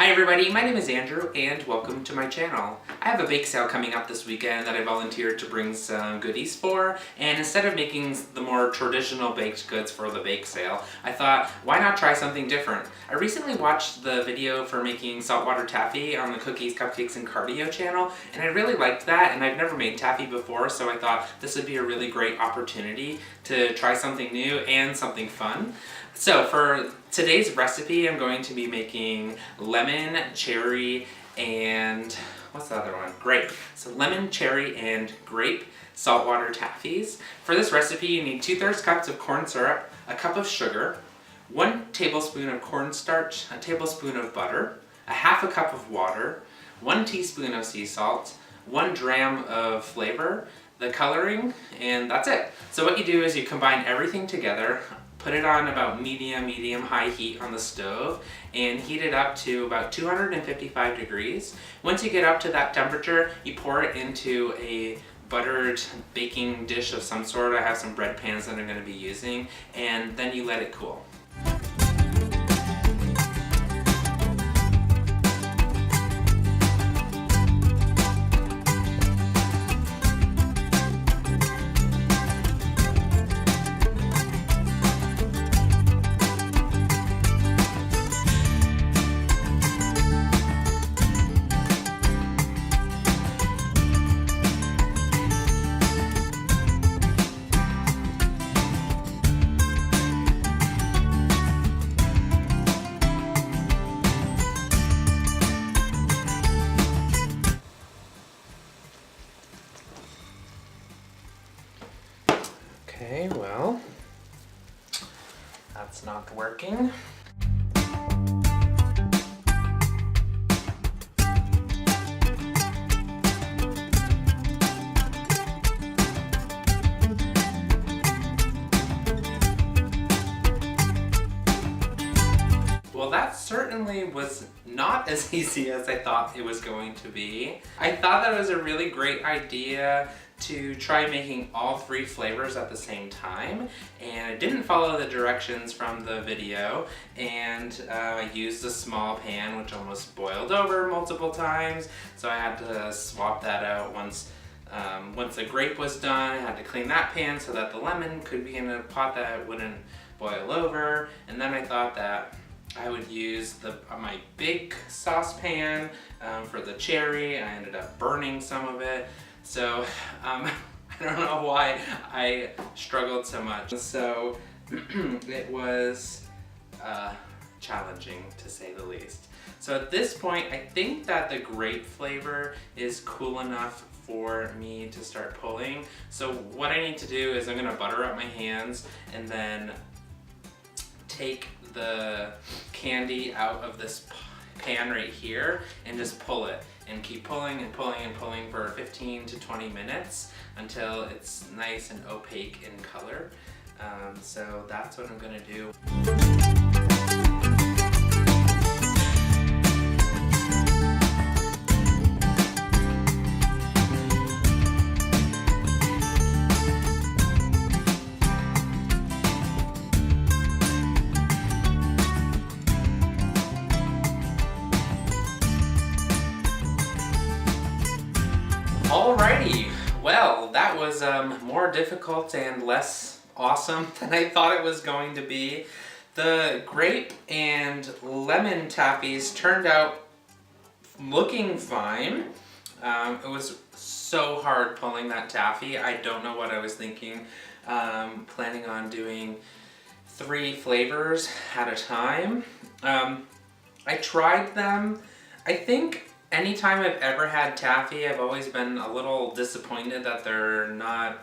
Hi everybody, my name is Andrew and welcome to my channel. I have a bake sale coming up this weekend that I volunteered to bring some goodies for, and instead of making the more traditional baked goods for the bake sale, I thought, why not try something different? I recently watched the video for making saltwater taffy on the Cookies, Cupcakes, and Cardio channel, and I really liked that, and I've never made taffy before, so I thought this would be a really great opportunity to try something new and something fun. So for today's recipe, I'm going to be making lemon, cherry, and what's the other one? Grape. So lemon, cherry, and grape saltwater taffies. For this recipe, you need 2/3 cups of corn syrup, a cup of sugar, 1 tablespoon of cornstarch, a tablespoon of butter, a half a cup of water, 1 teaspoon of sea salt, 1 dram of flavor, the coloring, and that's it. So what you do is you combine everything together, put it on about medium-high heat on the stove, and heat it up to about 255 degrees. Once you get up to that temperature, you pour it into a buttered baking dish of some sort. I have some bread pans that I'm going to be using, and then you let it cool. Okay, well, that's not working. Well, that certainly was not as easy as I thought it was going to be. I thought that it was a really great idea to try making all 3 flavors at the same time, and I didn't follow the directions from the video, and I used a small pan which almost boiled over multiple times, so I had to swap that out once the grape was done. I had to clean that pan so that the lemon could be in a pot that wouldn't boil over, and then I thought that I would use my big saucepan for the cherry. I ended up burning some of it. So I don't know why I struggled so much. So it was challenging, to say the least. So at this point, I think that the grape flavor is cool enough for me to start pulling. So what I need to do is I'm gonna butter up my hands and then take the candy out of this pan right here and just pull it, and keep pulling and pulling and pulling for 15 to 20 minutes until it's nice and opaque in color. So that's what I'm gonna do. Alrighty, well, that was more difficult and less awesome than I thought it was going to be. The grape and lemon taffies turned out looking fine. It was so hard pulling that taffy. I don't know what I was thinking. Planning on doing 3 flavors at a time. I tried them. I think anytime I've ever had taffy, I've always been a little disappointed that they're not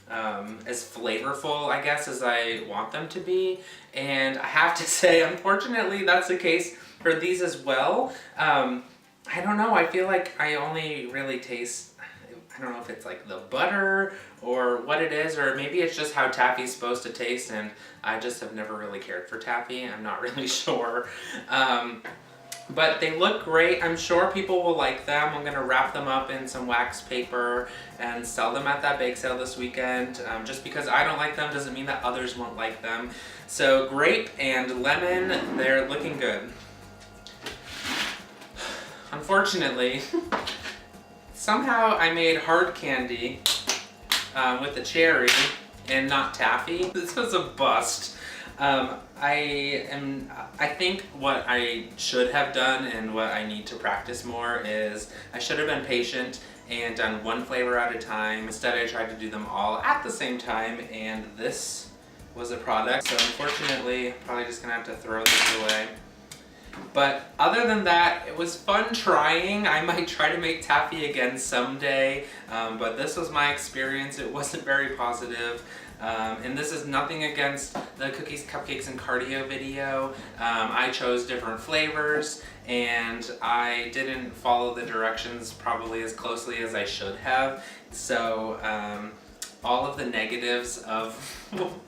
as flavorful, I guess, as I want them to be. And I have to say, unfortunately, that's the case for these as well. I don't know, I feel like I only really taste, I don't know if it's like the butter or what it is, or maybe it's just how taffy's supposed to taste, and I just have never really cared for taffy. I'm not really sure. But they look great. I'm sure people will like them. I'm gonna wrap them up in some wax paper and sell them at that bake sale this weekend. Just because I don't like them doesn't mean that others won't like them. So grape and lemon, they're looking good. unfortunately, somehow I made hard candy with the cherry and not taffy. This was a bust. I think what I should have done and what I need to practice more is I should have been patient and done one flavor at a time. Instead, I tried to do them all at the same time, and this was a product. So unfortunately, probably just gonna have to throw this away. But other than that, it was fun trying. I might try to make taffy again someday, but this was my experience. It wasn't very positive. And this is nothing against the Cookies, Cupcakes, and Cardio video. I chose different flavors, and I didn't follow the directions probably as closely as I should have. So all of the negatives of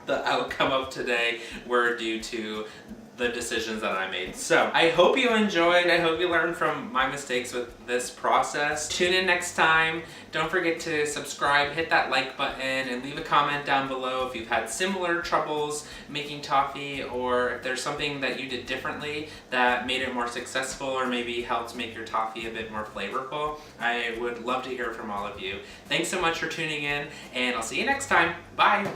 the outcome of today were due to the decisions that I made. So I hope you enjoyed. I hope you learned from my mistakes with this process. Tune in next time. Don't forget to subscribe, hit that like button, and leave a comment down below if you've had similar troubles making toffee, or if there's something that you did differently that made it more successful or maybe helped make your toffee a bit more flavorful. I would love to hear from all of you. Thanks so much for tuning in, and I'll see you next time. Bye!